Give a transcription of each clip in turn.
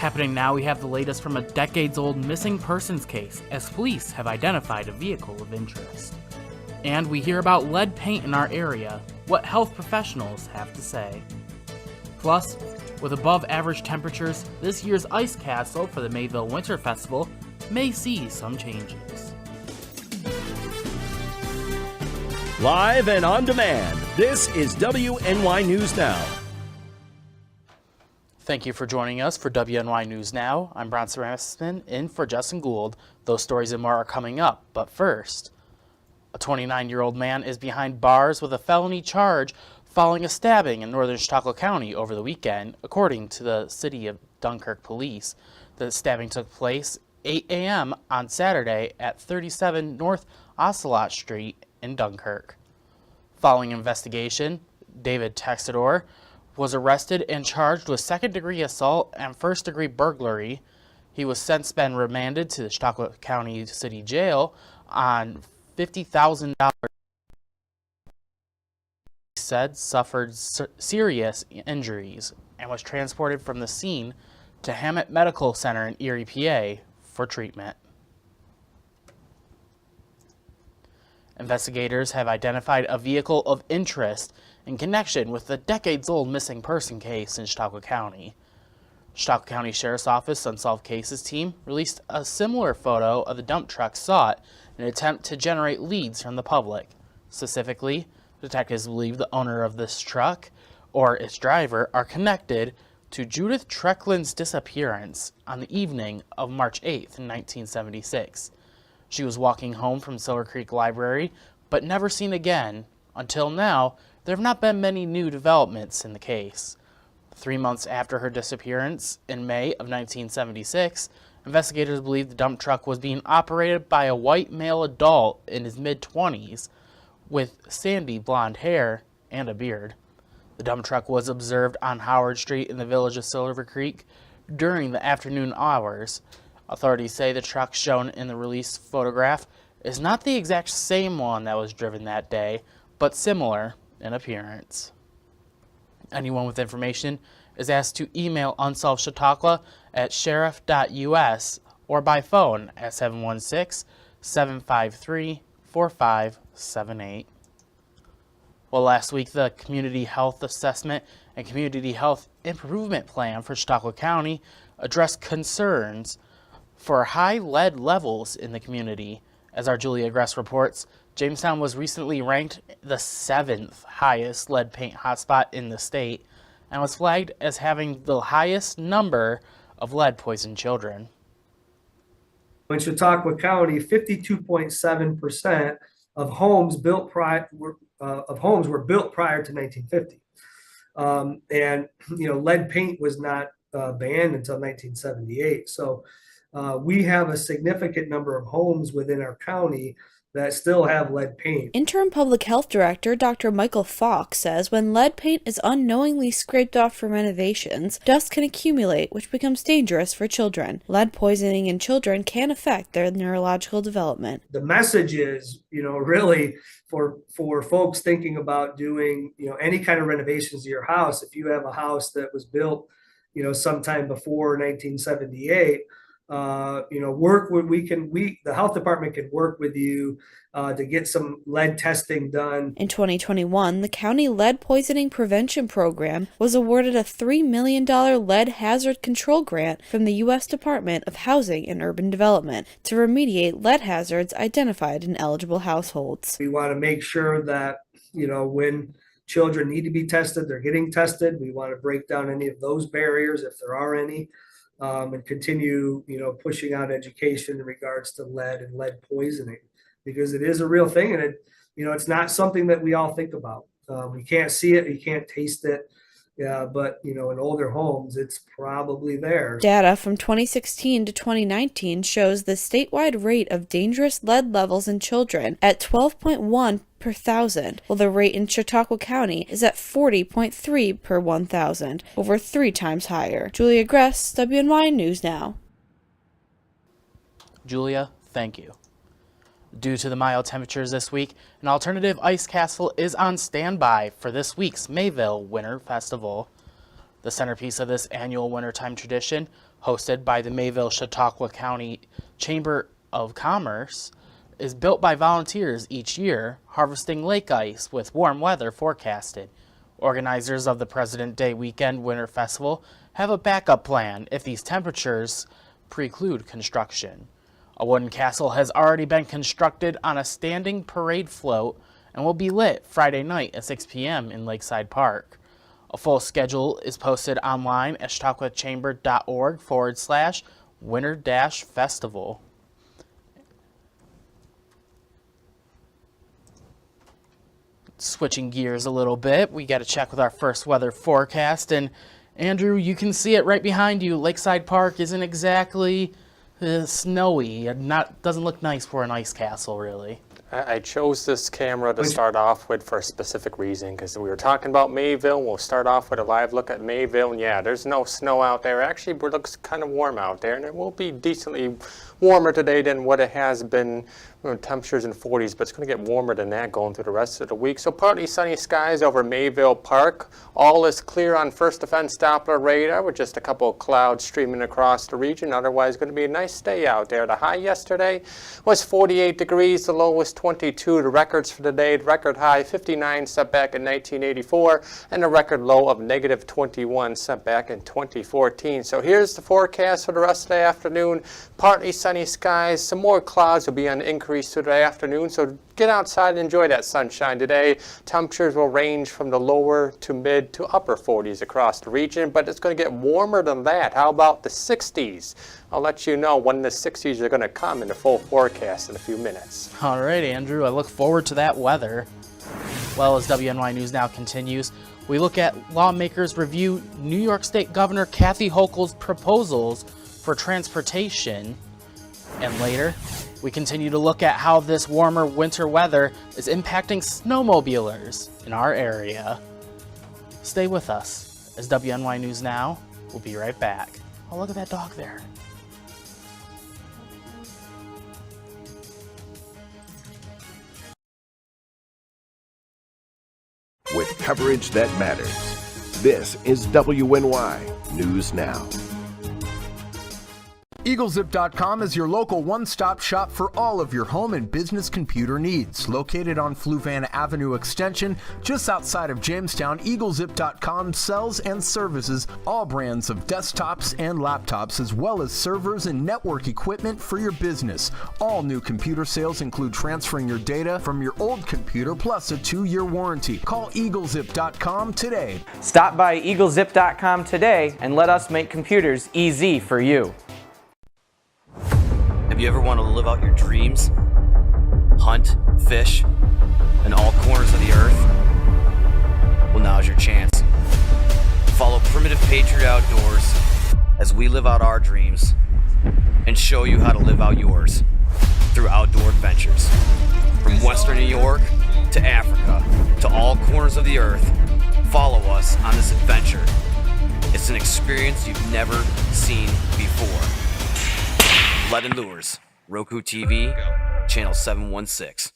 Happening now, we have the latest from a decades-old missing persons case, as police have identified a vehicle of interest. And we hear about lead paint in our area, what health professionals have to say. Plus, with above-average temperatures, this year's ice castle for the Mayville Winter Festival may see some changes. Live and on demand, this is WNY News Now. Thank you for joining us for WNY News Now. I'm Bronson Rasmussen, in for Justin Gould. Those stories and more are coming up, but first, a 29-year-old man is behind bars with a felony charge following a stabbing in northern Chautauqua County over the weekend, according to the City of Dunkirk police. The stabbing took place 8 a.m. on Saturday at 37 North Ocelot Street in Dunkirk. Following investigation, David Texador was arrested and charged with second-degree assault and first-degree burglary. He was since been remanded to the Chautauqua County City Jail on $50,000. He said suffered serious injuries and was transported from the scene to Hammett Medical Center in Erie, PA for treatment. Investigators have identified a vehicle of interest in connection with the decades-old missing person case in Chautauqua County. Chautauqua County Sheriff's Office Unsolved Cases team released a similar photo of the dump truck sought in an attempt to generate leads from the public. Specifically, detectives believe the owner of this truck or its driver are connected to Judith Trecklin's disappearance on the evening of March 8th, 1976. She was walking home from Silver Creek Library, but never seen again. Until now, there have not been many new developments in the case. 3 months after her disappearance, in May of 1976, investigators believe the dump truck was being operated by a white male adult in his mid-20s with sandy blonde hair and a beard. The dump truck was observed on Howard Street in the village of Silver Creek during the afternoon hours. Authorities say the truck shown in the released photograph is not the exact same one that was driven that day, but similar in appearance. Anyone with information is asked to email Unsolved Chautauqua at sheriff.us or by phone at 716-753-4578. Well, last week, the Community Health Assessment and Community Health Improvement Plan for Chautauqua County addressed concerns for high lead levels in the community. As our Julia Gress reports, Jamestown was recently ranked the 7th highest lead paint hotspot in the state and was flagged as having the highest number of lead-poisoned children. In Chautauqua County, 52.7% of homes were built prior to 1950, and lead paint was not banned until 1978. So we have a significant number of homes within our county that still have lead paint. Interim Public Health Director Dr. Michael Falk says when lead paint is unknowingly scraped off from renovations, dust can accumulate, which becomes dangerous for children. Lead poisoning in children can affect their neurological development. The message is, really for folks thinking about doing, any kind of renovations to your house. If you have a house that was built, sometime before 1978, the health department can work with you to get some lead testing done. In 2021, the County Lead Poisoning Prevention Program was awarded a $3 million lead hazard control grant from the U.S. Department of Housing and Urban Development to remediate lead hazards identified in eligible households. We want to make sure that, when children need to be tested, they're getting tested. We want to break down any of those barriers if there are any. And continue, pushing out education in regards to lead and lead poisoning, because it is a real thing, and it's not something that we all think about. We can't see it, you can't taste it, but in older homes, it's probably there. Data from 2016 to 2019 shows the statewide rate of dangerous lead levels in children at 12.1 per 1,000, while the rate in Chautauqua County is at 40.3 per 1,000, over 3 times higher. Julia Gress, WNY News Now. Julia, thank you. Due to the mild temperatures this week, an alternative ice castle is on standby for this week's Mayville Winter Festival. The centerpiece of this annual wintertime tradition, hosted by the Mayville-Chautauqua County Chamber of Commerce, is built by volunteers each year, harvesting lake ice with warm weather forecasted. Organizers of the President Day Weekend Winter Festival have a backup plan if these temperatures preclude construction. A wooden castle has already been constructed on a standing parade float and will be lit Friday night at 6 p.m. in Lakeside Park. A full schedule is posted online at chautauquachamber.org/winter-festival. Switching gears a little bit, we got to check with our first weather forecast. And Andrew, you can see it right behind you. Lakeside Park isn't exactly snowy. Doesn't look nice for an ice castle, really. I chose this camera to start off with for a specific reason, because we were talking about Mayville. We'll start off with a live look at Mayville, and yeah, there's no snow out there. Actually, it looks kind of warm out there, and it will be decently warmer today than what it has been. Temperatures in 40s, but it's going to get warmer than that going through the rest of the week. So partly sunny skies over Mayville Park. All is clear on First Defense Doppler radar with just a couple of clouds streaming across the region. Otherwise, going to be a nice day out there. The high yesterday was 48 degrees. The low was 22. The records for today, the record high 59 set back in 1984, and a record low of negative 21 set back in 2014. So here's the forecast for the rest of the afternoon. Partly sunny skies. Some more clouds will be on the increase through the afternoon, so get outside and enjoy that sunshine today. Temperatures will range from the lower to mid to upper 40s across the region, but it's going to get warmer than that. How about the 60s? I'll let you know when the 60s are going to come in the full forecast in a few minutes. All right, Andrew, I look forward to that weather. Well, as WNY News Now continues, we look at lawmakers review New York State Governor Kathy Hochul's proposals for transportation. And later, we continue to look at how this warmer winter weather is impacting snowmobilers in our area. Stay with us as WNY News Now will be right back. Oh, look at that dog there. With coverage that matters, this is WNY News Now. EagleZip.com is your local one-stop shop for all of your home and business computer needs. Located on Fluvan Avenue Extension, just outside of Jamestown, EagleZip.com sells and services all brands of desktops and laptops, as well as servers and network equipment for your business. All new computer sales include transferring your data from your old computer, plus a 2-year warranty. Call EagleZip.com today. Stop by EagleZip.com today and let us make computers easy for you. Have you ever wanted to live out your dreams? Hunt, fish, in all corners of the earth? Well, now's your chance. Follow Primitive Patriot Outdoors as we live out our dreams and show you how to live out yours through outdoor adventures. From Western New York to Africa to all corners of the earth, follow us on this adventure. It's an experience you've never seen before. Lead and Lures, Roku TV, channel 716.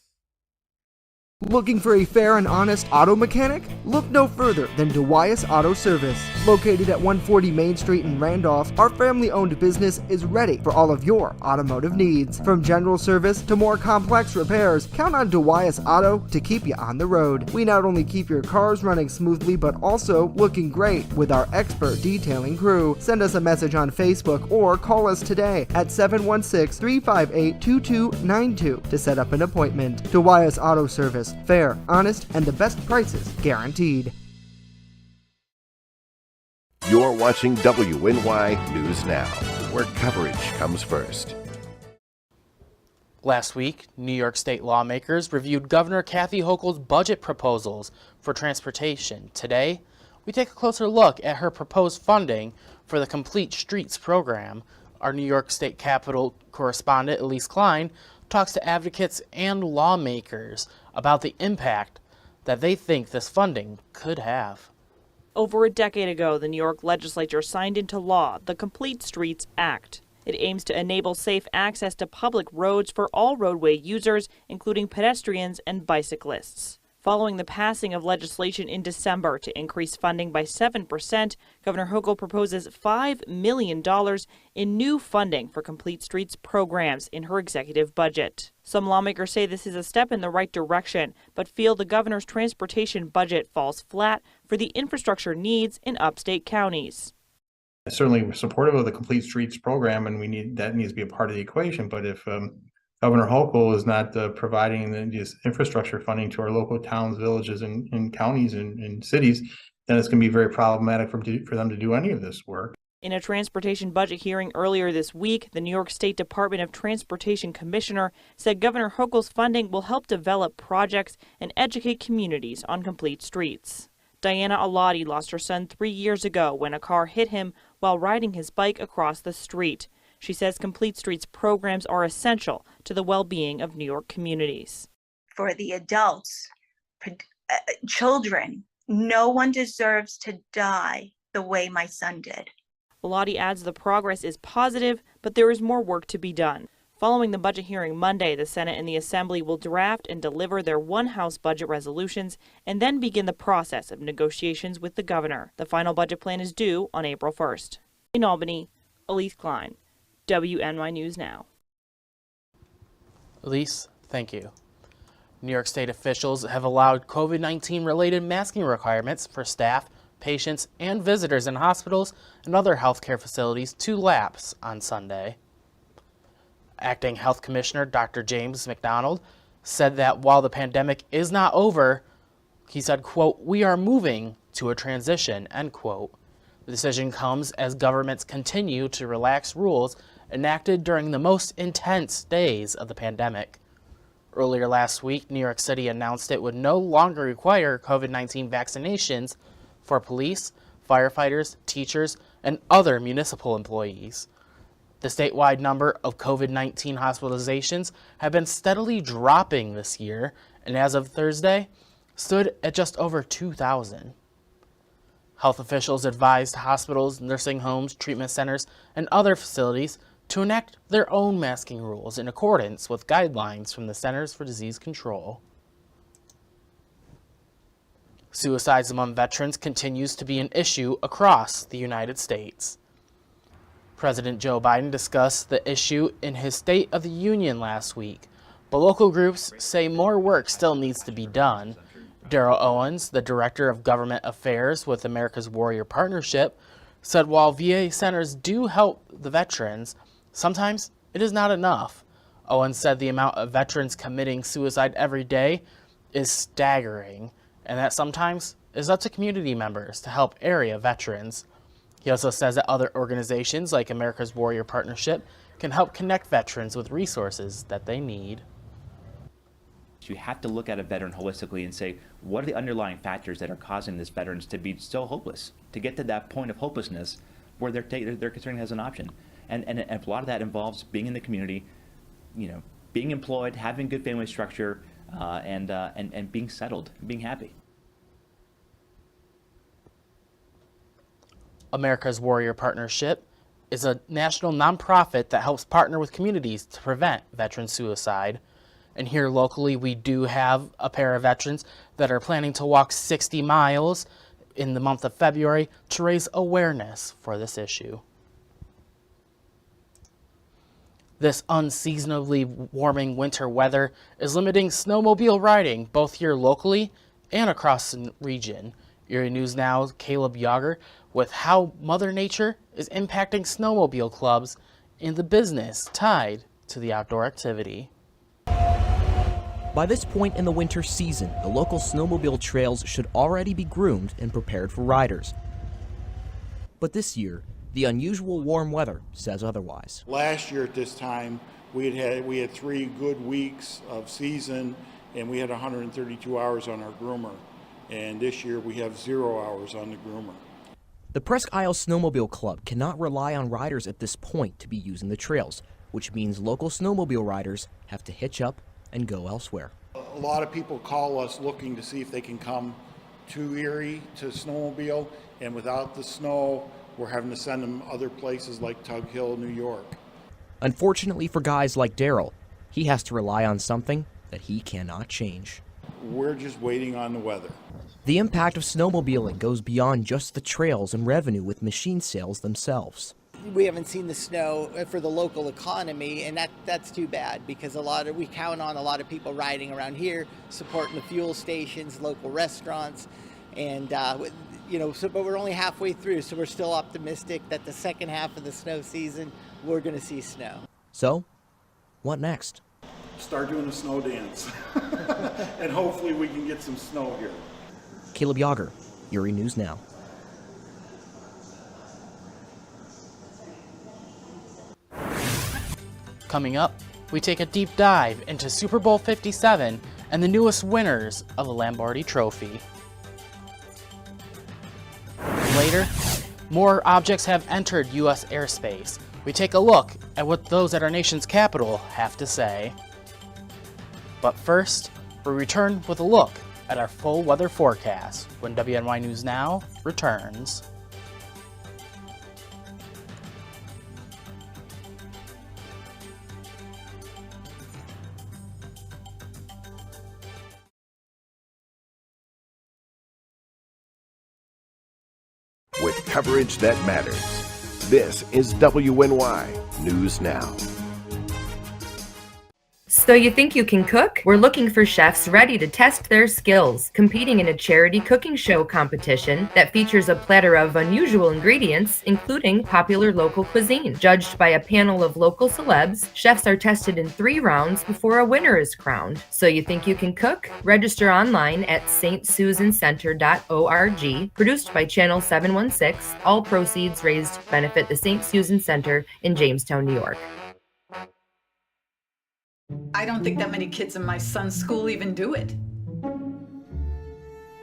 Looking for a fair and honest auto mechanic? Look no further than Deweyes Auto Service. Located at 140 Main Street in Randolph, our family-owned business is ready for all of your automotive needs. From general service to more complex repairs, count on Deweyes Auto to keep you on the road. We not only keep your cars running smoothly, but also looking great with our expert detailing crew. Send us a message on Facebook or call us today at 716-358-2292 to set up an appointment. Deweyes Auto Service. Fair, honest, and the best prices guaranteed. You're watching WNY News Now, where coverage comes first. Last week, New York State lawmakers reviewed Governor Kathy Hochul's budget proposals for transportation. Today, we take a closer look at her proposed funding for the Complete Streets program. Our New York State Capitol correspondent, Elise Klein, talks to advocates and lawmakers about the impact that they think this funding could have. Over a decade ago, the New York legislature signed into law the Complete Streets Act. It aims to enable safe access to public roads for all roadway users, including pedestrians and bicyclists. Following the passing of legislation in December to increase funding by 7%, Governor Hochul proposes $5 million in new funding for Complete Streets programs in her executive budget. Some lawmakers say this is a step in the right direction, but feel the governor's transportation budget falls flat for the infrastructure needs in upstate counties. Certainly supportive of the Complete Streets program, and that needs to be a part of the equation. But if Governor Hochul is not providing this infrastructure funding to our local towns, villages, and counties and cities, then it's going to be very problematic for them to do any of this work. In a transportation budget hearing earlier this week, the New York State Department of Transportation Commissioner said Governor Hochul's funding will help develop projects and educate communities on complete streets. Diana Alati lost her son 3 years ago when a car hit him while riding his bike across the street. She says Complete Streets programs are essential to the well-being of New York communities. For the adults, children, no one deserves to die the way my son did. Alati adds the progress is positive, but there is more work to be done. Following the budget hearing Monday, the Senate and the Assembly will draft and deliver their one-house budget resolutions and then begin the process of negotiations with the governor. The final budget plan is due on April 1st. In Albany, Elise Klein, WNY News Now. Elise, thank you. New York State officials have allowed COVID-19 related masking requirements for staff, patients, and visitors in hospitals and other healthcare facilities to lapse on Sunday. Acting Health Commissioner Dr. James McDonald said that while the pandemic is not over, he said, quote, "We are moving to a transition," end quote. The decision comes as governments continue to relax rules enacted during the most intense days of the pandemic. Earlier last week, New York City announced it would no longer require COVID-19 vaccinations for police, firefighters, teachers, and other municipal employees. The statewide number of COVID-19 hospitalizations have been steadily dropping this year, and as of Thursday, stood at just over 2,000. Health officials advised hospitals, nursing homes, treatment centers, and other facilities to enact their own masking rules in accordance with guidelines from the Centers for Disease Control. Suicides among veterans continues to be an issue across the United States. President Joe Biden discussed the issue in his State of the Union last week, but local groups say more work still needs to be done. Darrell Owens, the Director of Government Affairs with America's Warrior Partnership, said while VA centers do help the veterans, sometimes it is not enough. Owens said the amount of veterans committing suicide every day is staggering, and that sometimes it's up to community members to help area veterans. He also says that other organizations like America's Warrior Partnership can help connect veterans with resources that they need. You have to look at a veteran holistically and say, what are the underlying factors that are causing this veterans to be so hopeless, to get to that point of hopelessness where they're considering it as an option. And a lot of that involves being in the community, being employed, having good family structure, and being settled, being happy. America's Warrior Partnership is a national nonprofit that helps partner with communities to prevent veteran suicide. And here locally, we do have a pair of veterans that are planning to walk 60 miles in the month of February to raise awareness for this issue. This unseasonably warming winter weather is limiting snowmobile riding both here locally and across the region. WNY News Now's Caleb Yager with how Mother Nature is impacting snowmobile clubs and the business tied to the outdoor activity. By this point in the winter season, the local snowmobile trails should already be groomed and prepared for riders. But this year, the unusual warm weather says otherwise. Last year at this time, we had 3 good weeks of season, and we had 132 hours on our groomer. And this year we have 0 hours on the groomer. The Presque Isle Snowmobile Club cannot rely on riders at this point to be using the trails, which means local snowmobile riders have to hitch up and go elsewhere. A lot of people call us looking to see if they can come to Erie to snowmobile, and without the snow, we're having to send them other places like Tug Hill, New York. Unfortunately for guys like Darrell, he has to rely on something that he cannot change. We're just waiting on the weather. The impact of snowmobiling goes beyond just the trails and revenue with machine sales themselves. We haven't seen the snow for the local economy, and that's too bad, because we count on a lot of people riding around here, supporting the fuel stations, local restaurants, and but we're only halfway through, so we're still optimistic that the second half of the snow season we're going to see snow. So, what next? Start doing a snow dance, and hopefully we can get some snow here. Caleb Yager, WNY News Now. Coming up, we take a deep dive into Super Bowl 57 and the newest winners of the Lombardi Trophy. Later, more objects have entered U.S. airspace. We take a look at what those at our nation's capital have to say. But first, we return with a look at our full weather forecast when WNY News Now returns. With coverage that matters, this is WNY News Now. So you think you can cook? We're looking for chefs ready to test their skills, competing in a charity cooking show competition that features a platter of unusual ingredients, including popular local cuisine. Judged by a panel of local celebs, chefs are tested in 3 rounds before a winner is crowned. So you think you can cook? Register online at stsusancenter.org. Produced by Channel 716. All proceeds raised to benefit the St. Susan Center in Jamestown, New York. I don't think that many kids in my son's school even do it.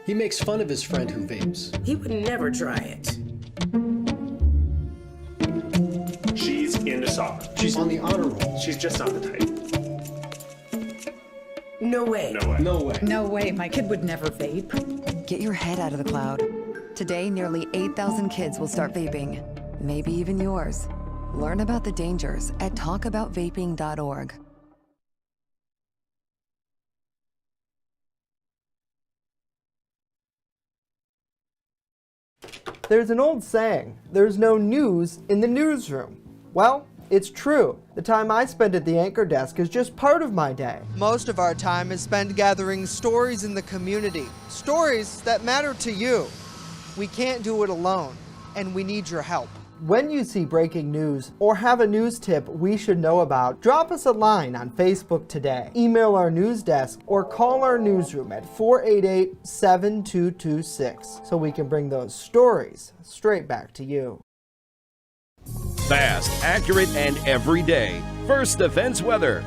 He makes fun of his friend who vapes. He would never try it. She's into soccer. She's on the honor roll. She's just not the type. No way. No way. No way. No way, my kid would never vape. Get your head out of the cloud. Today, nearly 8,000 kids will start vaping. Maybe even yours. Learn about the dangers at talkaboutvaping.org. There's an old saying, there's no news in the newsroom. Well, it's true. The time I spend at the anchor desk is just part of my day. Most of our time is spent gathering stories in the community, stories that matter to you. We can't do it alone, and we need your help. When you see breaking news or have a news tip we should know about, drop us a line on Facebook today, email our news desk, or call our newsroom at 488-7226 so we can bring those stories straight back to you. Fast, accurate, and every day. First Defense Weather.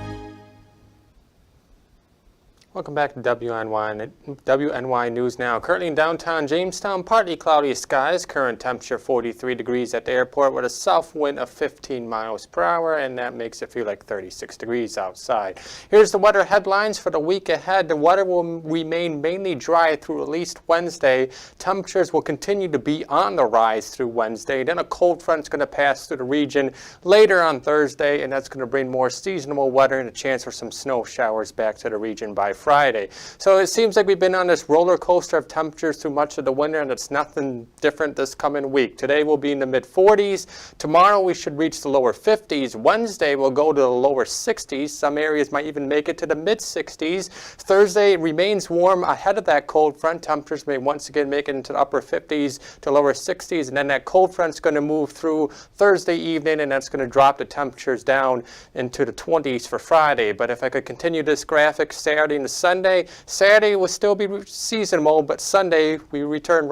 Welcome back to WNY News Now. Currently in downtown Jamestown, partly cloudy skies. Current temperature 43 degrees at the airport with a south wind of 15 miles per hour, and that makes it feel like 36 degrees outside. Here's the weather headlines for the week ahead. The weather will remain mainly dry through at least Wednesday. Temperatures will continue to be on the rise through Wednesday. Then a cold front's going to pass through the region later on Thursday, and that's going to bring more seasonal weather and a chance for some snow showers back to the region by Friday. So it seems like we've been on this roller coaster of temperatures through much of the winter, and it's nothing different this coming week. Today we'll be in the mid-40s. Tomorrow we should reach the lower 50s. Wednesday we'll go to the lower 60s. Some areas might even make it to the mid-60s. Thursday remains warm ahead of that cold front. Temperatures may once again make it into the upper 50s to lower 60s, and then that cold front's going to move through Thursday evening, and that's going to drop the temperatures down into the 20s for Friday. But if I could continue this graphic, Saturday and Sunday, Saturday will still be seasonal, but Sunday we return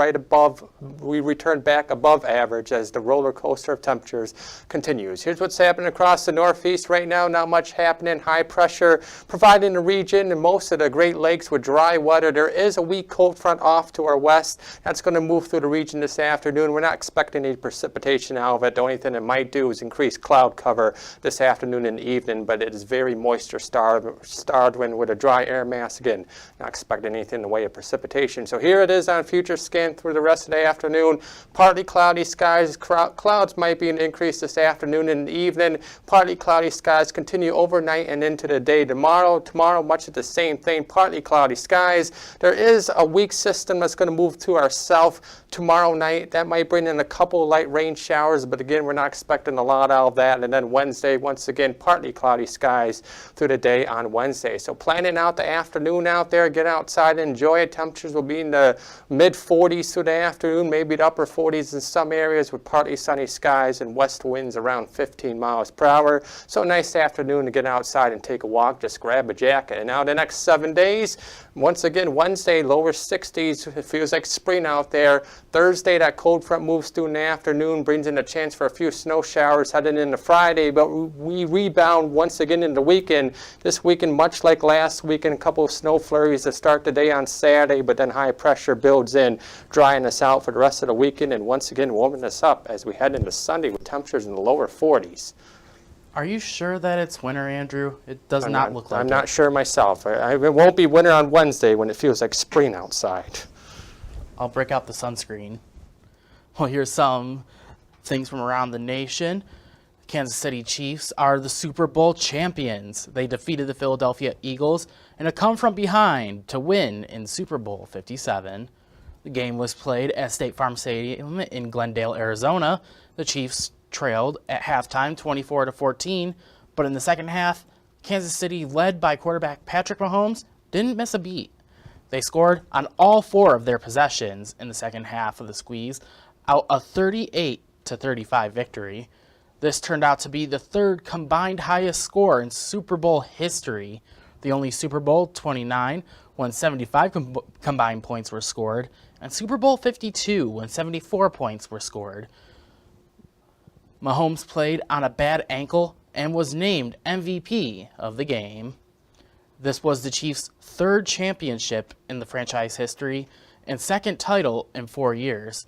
back above average as the roller coaster of temperatures continues. Here's what's happening across the Northeast right now. Not much happening. High pressure providing the region and most of the Great Lakes with dry weather. There is a weak cold front off to our west. That's going to move through the region this afternoon. We're not expecting any precipitation out of it. The only thing it might do is increase cloud cover this afternoon and evening, but it is very moisture starved with a dry air air mass. Again, not expecting anything in the way of precipitation. So here it is on future scan through the rest of the afternoon. Partly cloudy skies. Clouds might be an increase this afternoon and evening. Partly cloudy skies continue overnight and into the day tomorrow. Tomorrow, much of the same thing. Partly cloudy skies. There is a weak system that's going to move to our south tomorrow night. That might bring in a couple light rain showers, but again, we're not expecting a lot out of that. And then Wednesday, once again, partly cloudy skies through the day on Wednesday. So planning out the afternoon out there, get outside and enjoy it. Temperatures will be in the mid 40s through the afternoon, maybe the upper 40s in some areas with partly sunny skies and west winds around 15 miles per hour. So a nice afternoon to get outside and take a walk. Just grab a jacket. And now the next 7 days, once again, Wednesday, lower 60s. It feels like spring out there. Thursday, that cold front moves through in the afternoon, brings in a chance for a few snow showers heading into Friday, but we rebound once again in the weekend. This weekend, much like last weekend, a couple of snow flurries to start the day on Saturday, but then high pressure builds in, drying us out for the rest of the weekend, and once again warming us up as we head into Sunday with temperatures in the lower 40s. Are you sure that it's winter, Andrew? It does not look like it. I'm not sure myself. It won't be winter on Wednesday when it feels like spring outside. I'll break out the sunscreen. Well, here's some things from around the nation. Kansas City Chiefs are the Super Bowl champions. They defeated the Philadelphia Eagles in a come from behind to win in Super Bowl 57. The game was played at State Farm Stadium in Glendale, Arizona. The Chiefs trailed at halftime 24-14, but in the second half, Kansas City, led by quarterback Patrick Mahomes, didn't miss a beat. They scored on all 4 of their possessions in the second half of the squeeze, out a 38-35 victory. This turned out to be the 3rd combined highest score in Super Bowl history. The only Super Bowl 29, when 75 combined points were scored, and Super Bowl 52, when 74 points were scored. Mahomes played on a bad ankle and was named MVP of the game. This was the Chiefs' 3rd championship in the franchise history and 2nd title in 4 years.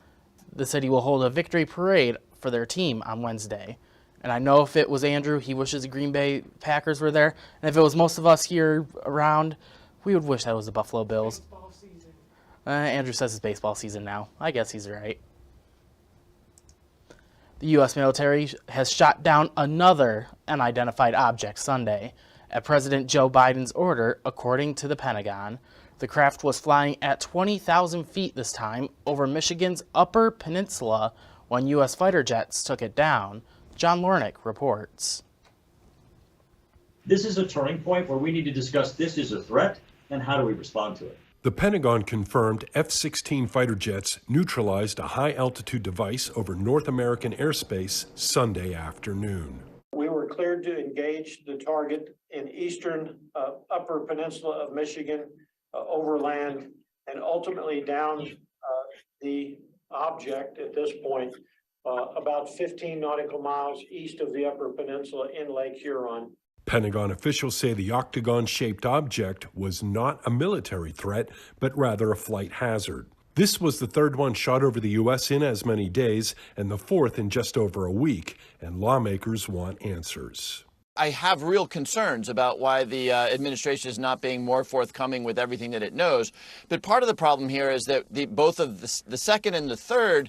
The city will hold a victory parade for their team on Wednesday. And I know if it was Andrew, he wishes the Green Bay Packers were there. And if it was most of us here around, we would wish that was the Buffalo Bills. Andrew says it's baseball season now. I guess he's right. The U.S. military has shot down another unidentified object Sunday at President Joe Biden's order, according to the Pentagon. The craft was flying at 20,000 feet this time over Michigan's Upper Peninsula when U.S. fighter jets took it down. John Lornick reports. This is a turning point where we need to discuss this is a threat and how do we respond to it. The Pentagon confirmed F-16 fighter jets neutralized a high-altitude device over North American airspace Sunday afternoon. We were cleared to engage the target in eastern Upper Peninsula of Michigan, overland, and ultimately down the object at this point, about 15 nautical miles east of the Upper Peninsula in Lake Huron. Pentagon officials say the octagon-shaped object was not a military threat, but rather a flight hazard. This was the 3rd one shot over the U.S. in as many days, and the 4th in just over a week, and lawmakers want answers. I have real concerns about why the administration is not being more forthcoming with everything that it knows. But part of the problem here is that both of the 2nd and the 3rd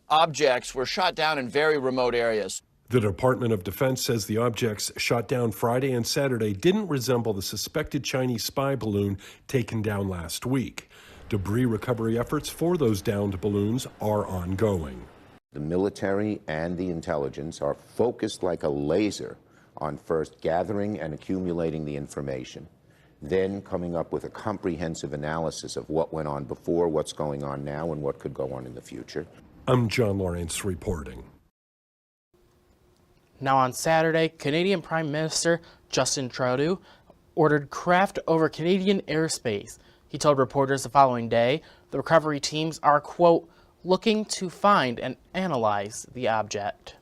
objects were shot down in very remote areas. The Department of Defense says the objects shot down Friday and Saturday didn't resemble the suspected Chinese spy balloon taken down last week. Debris recovery efforts for those downed balloons are ongoing. The military and the intelligence are focused like a laser on first gathering and accumulating the information, then coming up with a comprehensive analysis of what went on before, what's going on now, and what could go on in the future. I'm John Lawrence reporting. Now on Saturday, Canadian Prime Minister Justin Trudeau ordered craft over Canadian airspace. He told reporters the following day the recovery teams are, quote, looking to find and analyze the object.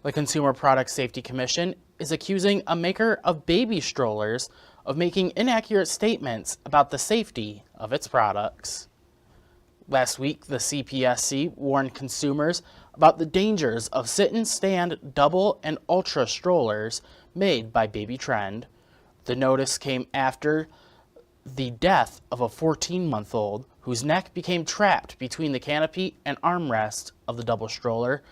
The Consumer Product Safety Commission is accusing a maker of baby strollers of making inaccurate statements about the safety of its products. Last week, the CPSC warned consumers about the dangers of sit and stand double and ultra strollers made by Baby Trend. The notice came after the death of a 14-month-old whose neck became trapped between the canopy and armrest of the double stroller.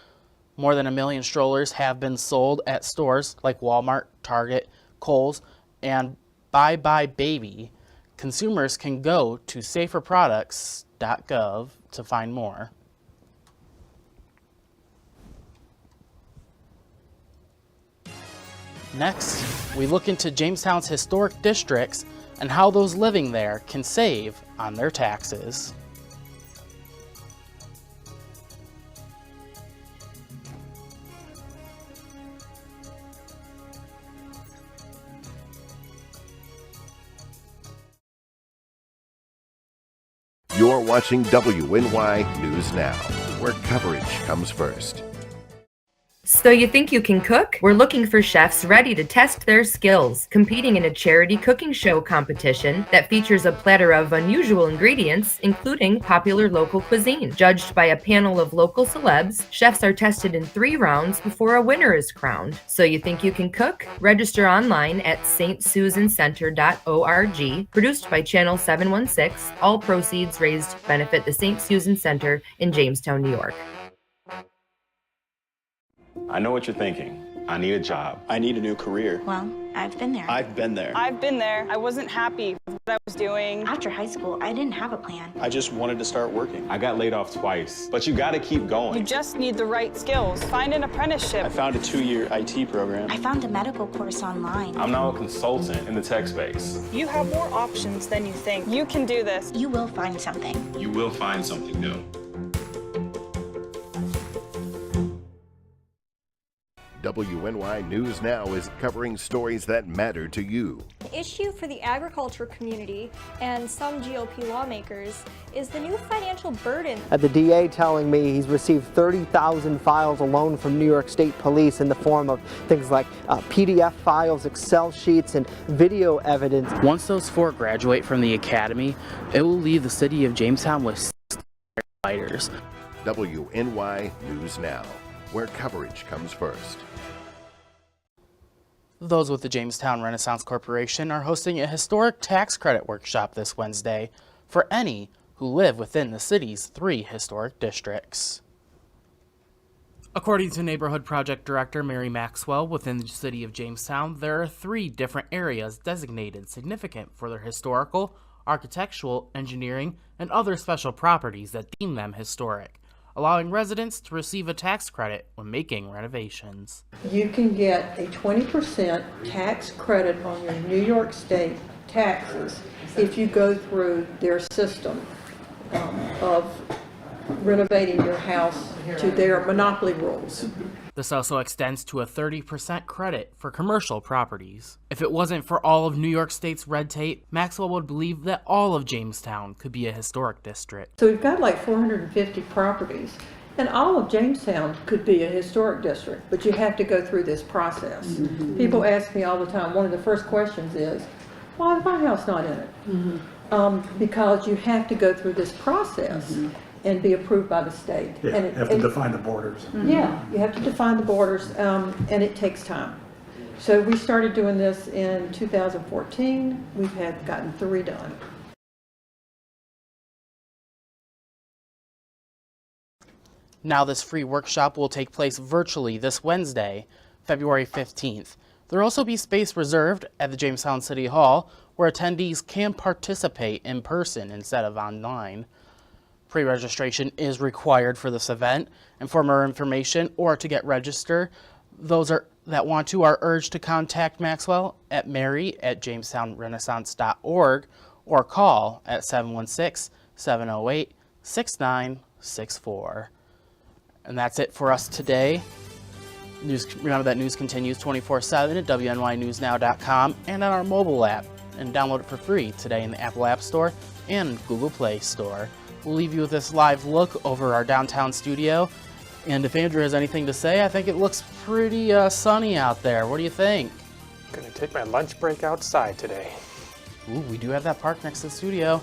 More than 1 million strollers have been sold at stores like Walmart, Target, Kohl's, and Bye Bye Baby. Consumers can go to saferproducts.gov to find more. Next, we look into Jamestown's historic districts and how those living there can save on their taxes. You're watching WNY News Now, where coverage comes first. So you think you can cook? We're looking for chefs ready to test their skills, competing in a charity cooking show competition that features a platter of unusual ingredients, including popular local cuisine. Judged by a panel of local celebs, chefs are tested in 3 rounds before a winner is crowned. So you think you can cook? Register online at stsusancenter.org. Produced by Channel 716, all proceeds raised benefit the St. Susan Center in Jamestown, New York. I know what you're thinking. I need a job. I need a new career. Well, I've been there. I've been there. I've been there. I wasn't happy with what I was doing. After high school, I didn't have a plan. I just wanted to start working. I got laid off twice, but you gotta keep going. You just need the right skills. Find an apprenticeship. I found a 2-year IT program. I found a medical course online. I'm now a consultant in the tech space. You have more options than you think. You can do this. You will find something. You will find something new. WNY News Now is covering stories that matter to you. The issue for the agriculture community and some GOP lawmakers is the new financial burden. The DA telling me he's received 30,000 files alone from New York State Police in the form of things like PDF files, Excel sheets, and video evidence. Once those 4 graduate from the academy, it will leave the city of Jamestown with 6 firefighters. WNY News Now, where coverage comes first. Those with the Jamestown Renaissance Corporation are hosting a historic tax credit workshop this Wednesday for any who live within the city's 3 historic districts. According to Neighborhood Project Director Mary Maxwell, within the city of Jamestown, there are 3 different areas designated significant for their historical, architectural, engineering, and other special properties that deem them historic, allowing residents to receive a tax credit when making renovations. You can get a 20% tax credit on your New York State taxes if you go through their system of renovating your house to their monopoly rules. This also extends to a 30% credit for commercial properties. If it wasn't for all of New York State's red tape, Maxwell would believe that all of Jamestown could be a historic district. So we've got like 450 properties, and all of Jamestown could be a historic district, but you have to go through this process. Mm-hmm. People ask me all the time, one of the first questions is, why is my house not in it? Mm-hmm. Because you have to go through this process. Mm-hmm. And be approved by the state. Yeah, and you have to define the borders. Mm-hmm. Yeah, you have to define the borders, and it takes time. So we started doing this in 2014. We've gotten 3 done. Now this free workshop will take place virtually this Wednesday, February 15th. There will also be space reserved at the Jamestown City Hall where attendees can participate in person instead of online. Pre-registration is required for this event, and for more information or to get registered, those that want to are urged to contact Maxwell at mary@jamestownrenaissance.org or call at 716-708-6964. And that's it for us today. Remember that news continues 24/7 at WNYNewsNow.com and on our mobile app, and download it for free today in the Apple App Store and Google Play Store. We'll leave you with this live look over our downtown studio. And if Andrew has anything to say, I think it looks pretty sunny out there. What do you think? Gonna take my lunch break outside today. Ooh, we do have that park next to the studio.